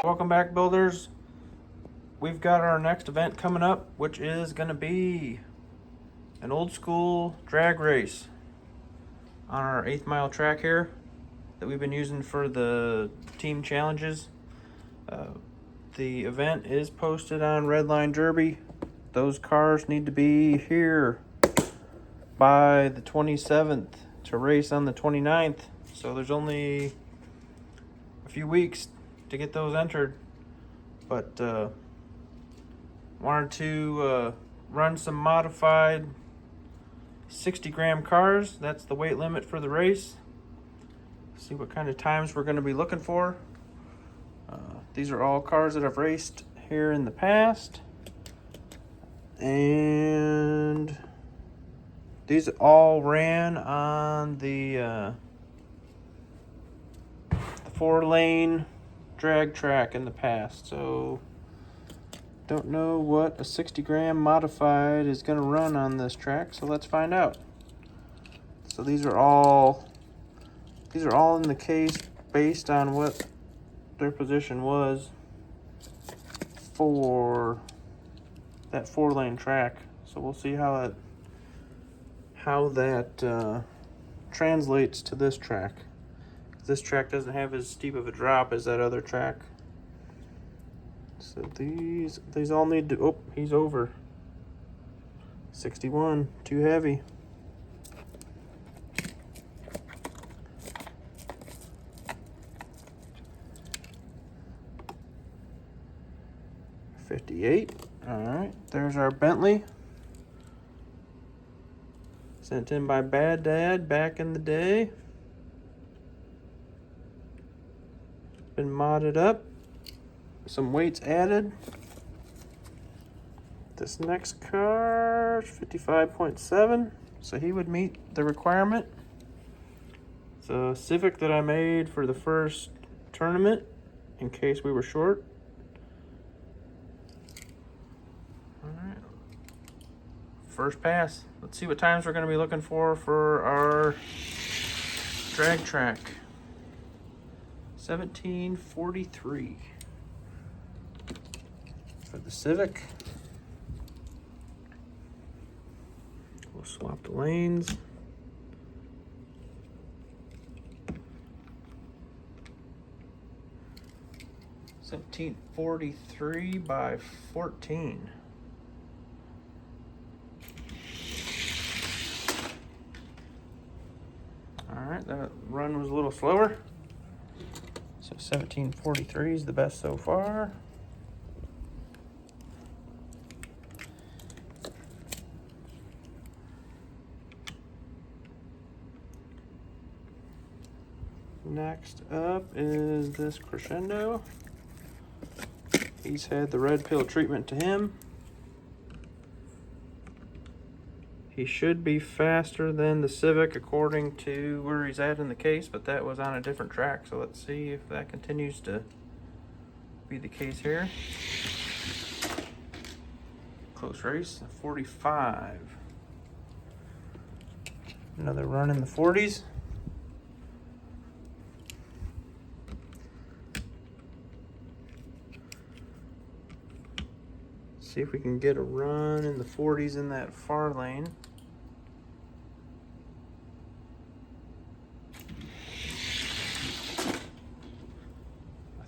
welcome back, builders. We've got our next event coming up, which is going to be an old school drag race on our 8th mile track here that we've been using for the team challenges. The event is posted on Redline Derby. Those cars need to be here by the 27th to race on the 29th. So there's only a few weeks to get those entered. But wanted to run some modified 60-gram cars. That's the weight limit for the race. See what kind of times we're going to be looking for. These are all cars that I've raced here in the past. And these all ran on the 4-lane drag track in the past. So don't know what a 60-gram modified is going to run on this track, so let's find out. So these are all in the case based on what their position was for that 4-lane track. So we'll see how that translates to this track. This track doesn't have as steep of a drop as that other track. So these all need to, oh, he's over. 61, too heavy. $58. All right, there's our Bentley. Sent in by Bad Dad back in the day. Been modded up. Some weights added. This next car, 55.7, so he would meet the requirement. It's a Civic that I made for the first tournament in case we were short. All right, first pass. Let's see what times we're going to be looking for our drag track. 17:43 for the Civic. We'll swap the lanes. $17.43 by 14. All right, that run was a little slower. So 17:43 is the best so far. Next up is this Crescendo. He's had the red pill treatment to him. He should be faster than the Civic according to where he's at in the case, but that was on a different track. So let's see if that continues to be the case here. Close race, 45. Another run in the 40s. See if we can get a run in the 40s in that far lane.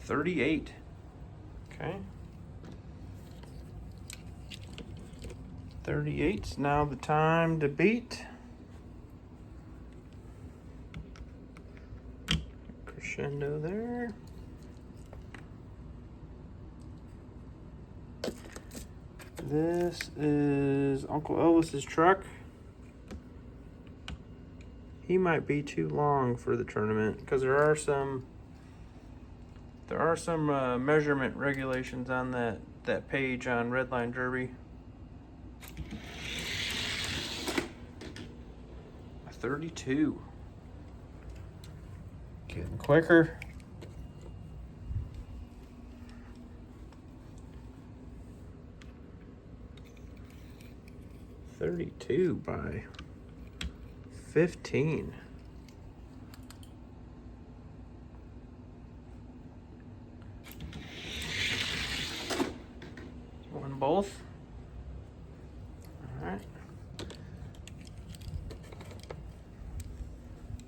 38. Okay. 38's now the time to beat. Crescendo there. This is Uncle Elvis's truck. He might be too long for the tournament because there are some measurement regulations on that page on Redline Derby. 32. Getting quicker. $32 by 15. both. All right.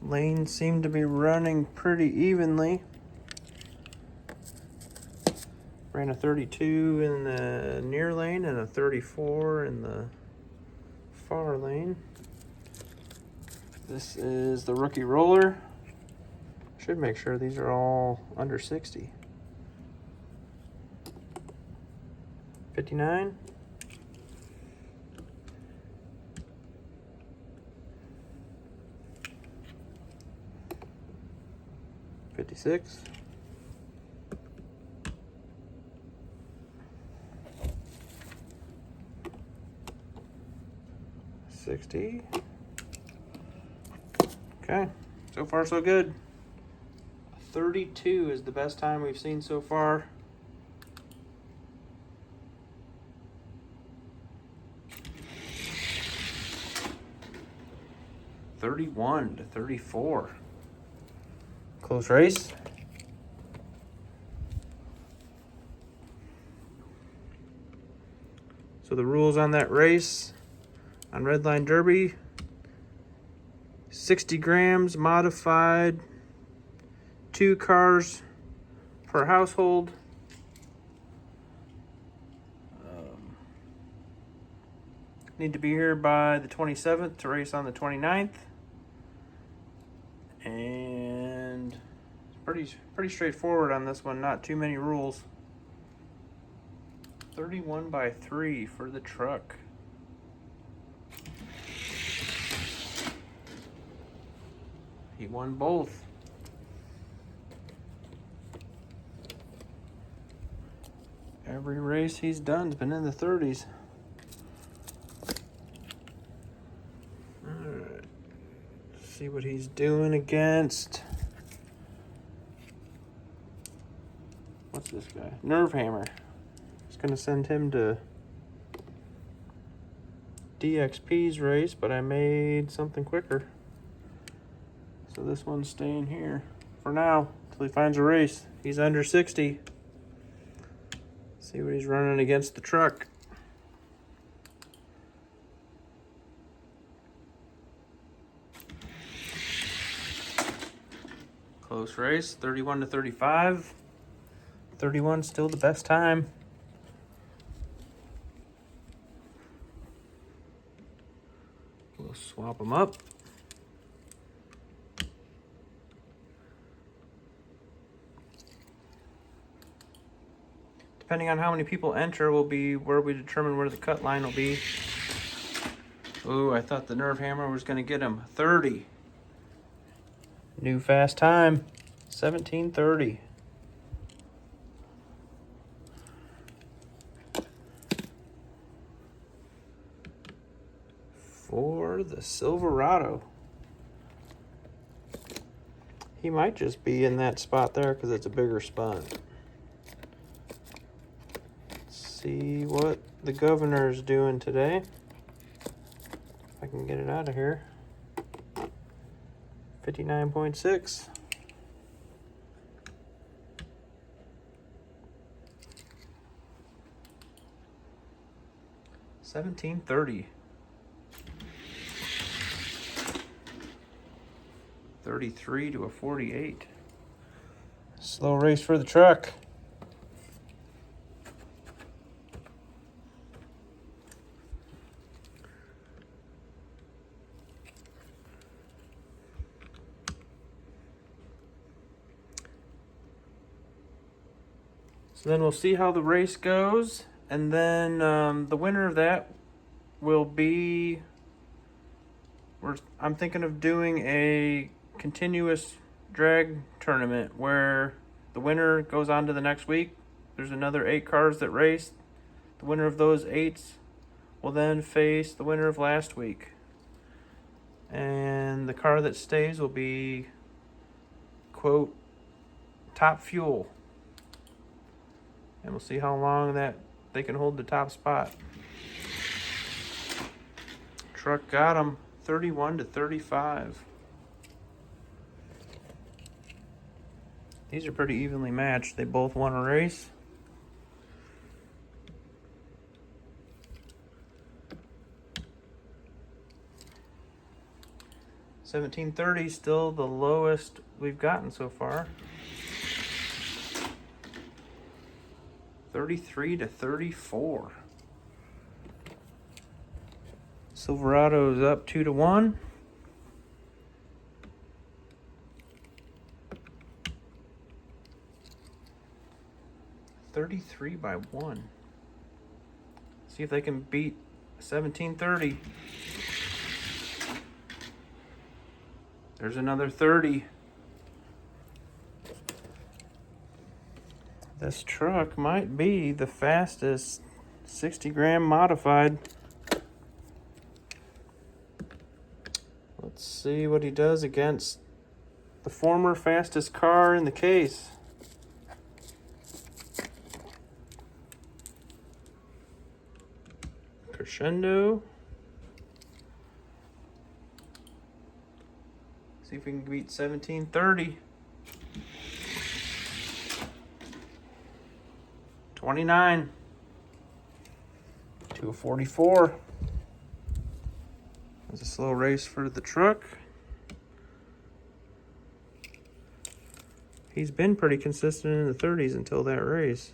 Lanes seem to be running pretty evenly. Ran a 32 in the near lane and a 34 in the far lane. This is the rookie roller. Should make sure these are all under 60. 59. 56. 60. Okay, so far so good. 32 is the best time we've seen so far. $31 to $34. Close race. So the rules on that race on Redline Derby: 60 grams modified, 2 cars per household. Need to be here by the 27th to race on the 29th. And it's pretty straightforward on this one, not too many rules. 31 by 3 for the truck. He won both. Every race he's done's been in the 30s. Alright. See what he's doing against. What's this guy? Nerve Hammer. It's gonna send him to DXP's race, but I made something quicker. So this one's staying here for now until he finds a race. He's under 60. See what he's running against the truck. Close race, 31 to 35. 31 still the best time. We'll swap them up. Depending on how many people enter will be where we determine where the cut line will be. Ooh, I thought the Nerve Hammer was going to get him. 30. New fast time. 17:30. For the Silverado. He might just be in that spot there because it's a bigger spot. See what the governor's doing today. If I can get it out of here. 59.6. $17.30. 33 to a 48. Slow race for the truck. So then we'll see how the race goes, and then the winner of that will be, I'm thinking of doing a continuous drag tournament where the winner goes on to the next week. There's another 8 cars that race. The winner of those 8s will then face the winner of last week. And the car that stays will be, quote, top fuel. And we'll see how long that they can hold the top spot. Truck got him 31 to 35. These are pretty evenly matched. They both won a race. 1730 still the lowest we've gotten so far. 33 to 34. Silverado's up 2 to 1. $33 by 1. See if they can beat 1730. There's another 30. This truck might be the fastest 60 gram modified. Let's see what he does against the former fastest car in the case. Crescendo. See if we can beat 1730. 29 to a 44. It was a slow race for the truck. He's been pretty consistent in the 30s until that race.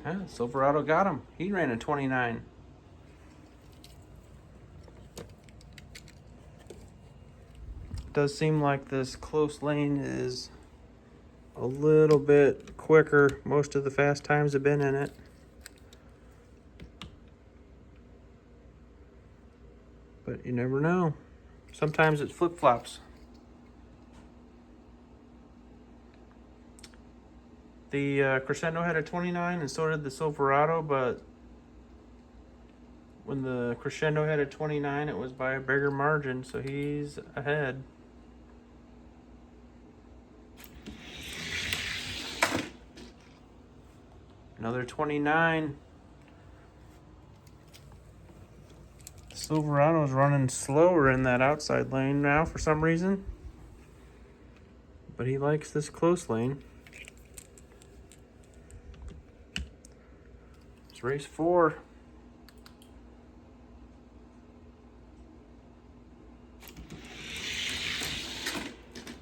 Yeah, Silverado got him. He ran a 29. Does seem like this close lane is a little bit quicker. Most of the fast times have been in it. But you never know. Sometimes it flip-flops. The Crescendo had a 29 and so did the Silverado, but when the Crescendo had a 29, it was by a bigger margin, so he's ahead. Another 29. Silverado's running slower in that outside lane now for some reason. But he likes this close lane. It's race 4.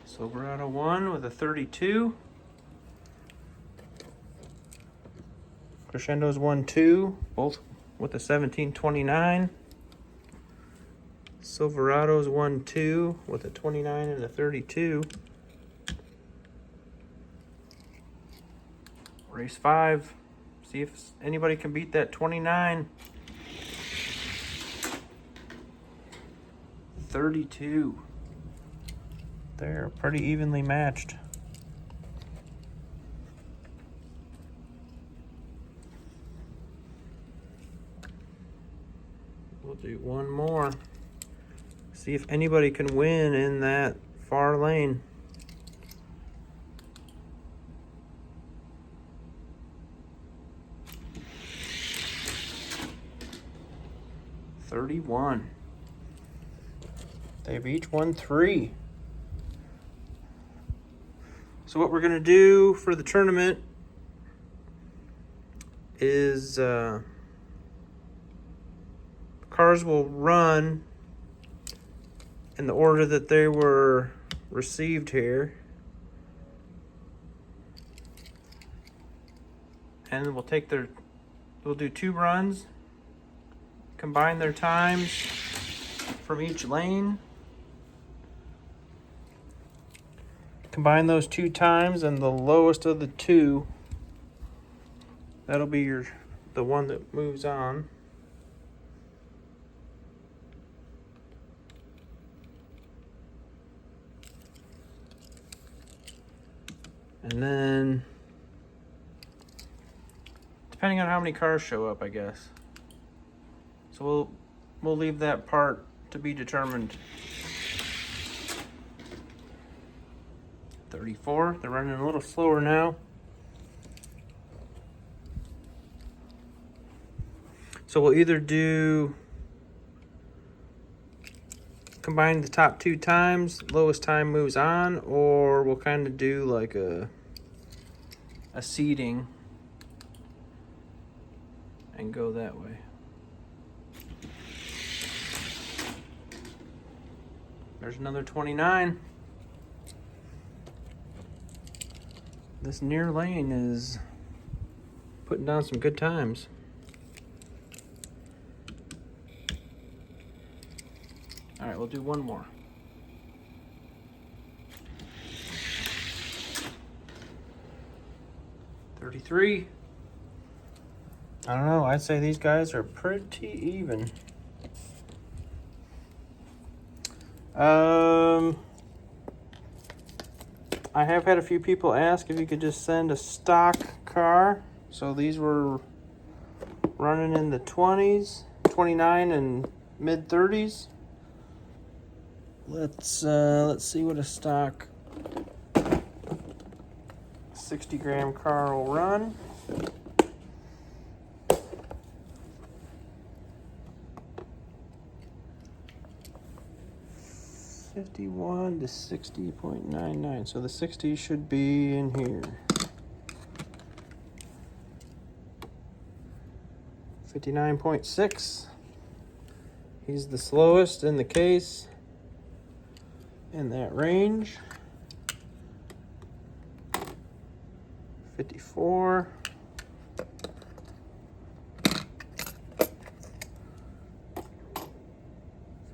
Silverado won with a 32. Crescendo's won 2, both with a 1729. Silverado's won 2 with a 29 and a 32. Race 5. See if anybody can beat that 29. 32. They're pretty evenly matched. We'll do one more. See if anybody can win in that far lane. $31. They've each won 3. So what we're gonna do for the tournament is cars will run in the order that they were received here. And we'll do 2 runs, combine their times from each lane. Combine those 2 times and the lowest of the 2. That'll be the one that moves on. And then, depending on how many cars show up, I guess. So we'll leave that part to be determined. 34, they're running a little slower now. So we'll either combine the top 2 times, lowest time moves on, or we'll kind of do like a seeding. and go that way. There's another 29. This near lane is putting down some good times. All right, we'll do one more. $33. I don't know, I'd say these guys are pretty even. I have had a few people ask if you could just send a stock car. So these were running in the 20s, 29 and mid 30s. Let's see what a stock 60-gram car will run. $51 to $60.99. So the 60 should be in here. 59.6. He's the slowest in the case in that range. 54.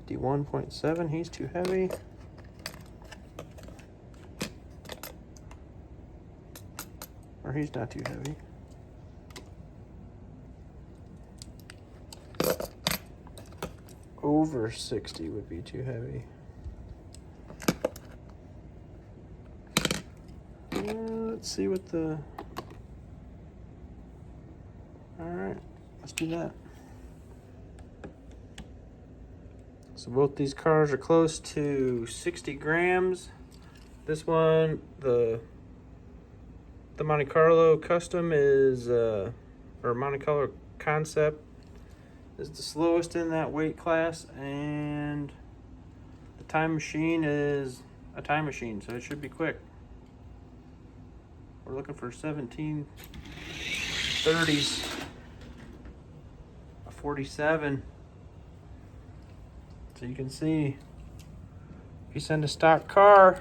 51.7, he's too heavy. Or he's not too heavy. Over 60 would be too heavy. Let's see what the... Alright, let's do that. So both these cars are close to 60 grams. This one, the Monte Carlo Custom is, or Monte Carlo Concept is the slowest in that weight class, and the Time Machine is a time machine, so it should be quick. We're looking for 1730s, a 47. So you can see, if you send a stock car,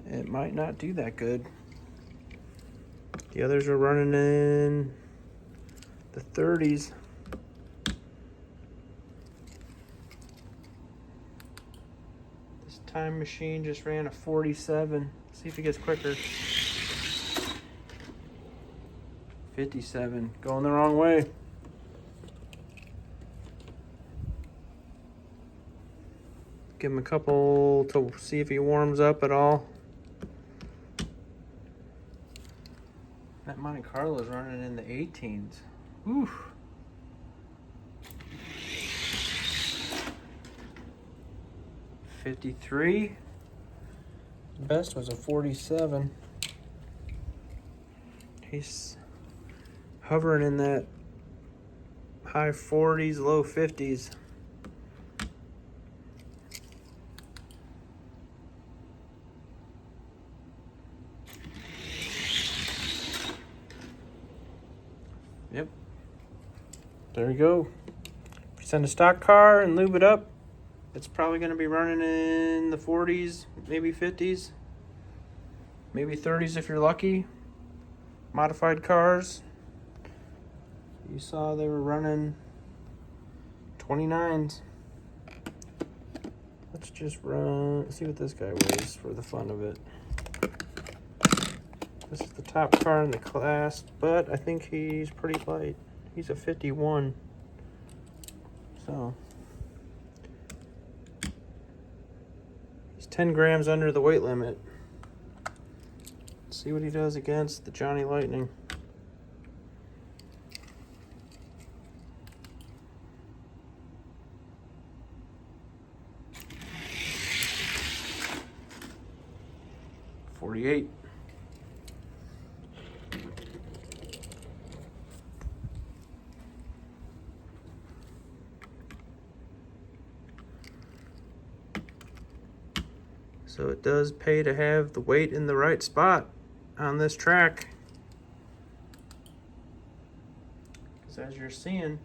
it might not do that good. The others are running in the 30s. This Time Machine just ran a 47. See if it gets quicker. 57, going the wrong way. Give him a couple to see if he warms up at all. That Monte Carlo is running in the 18s. Oof. $53. The best was a 47. He's hovering in that high 40s, low 50s. Yep. There you go. If you send a stock car and lube it up, it's probably going to be running in the 40s, maybe 50s, maybe 30s if you're lucky. Modified cars, you saw they were running 29s. Let's just see what this guy weighs for the fun of it. This is the top car in the class, but I think he's pretty light. He's a 51. So he's 10 grams under the weight limit. Let's see what he does against the Johnny Lightning. $48. So it does pay to have the weight in the right spot on this track. as you're seeing.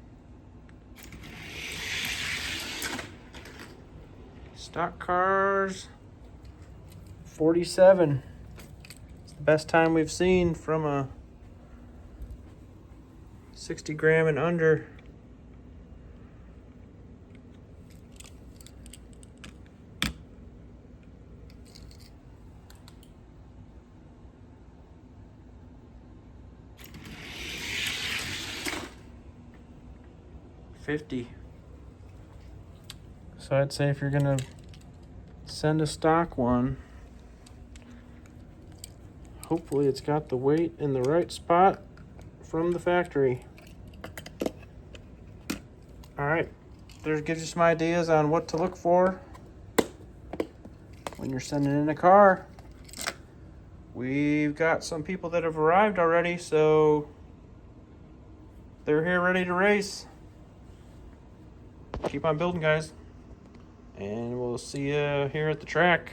Stock cars, 47. It's the best time we've seen from a 60 gram and under. $50. So I'd say if you're gonna send a stock one, hopefully it's got the weight in the right spot from the factory. All right, there gives you some ideas on what to look for when you're sending in a car. We've got some people that have arrived already, so they're here ready to race. Keep on building, guys. And we'll see you here at the track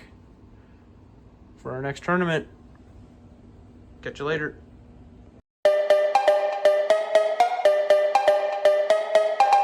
for our next tournament. Catch you later.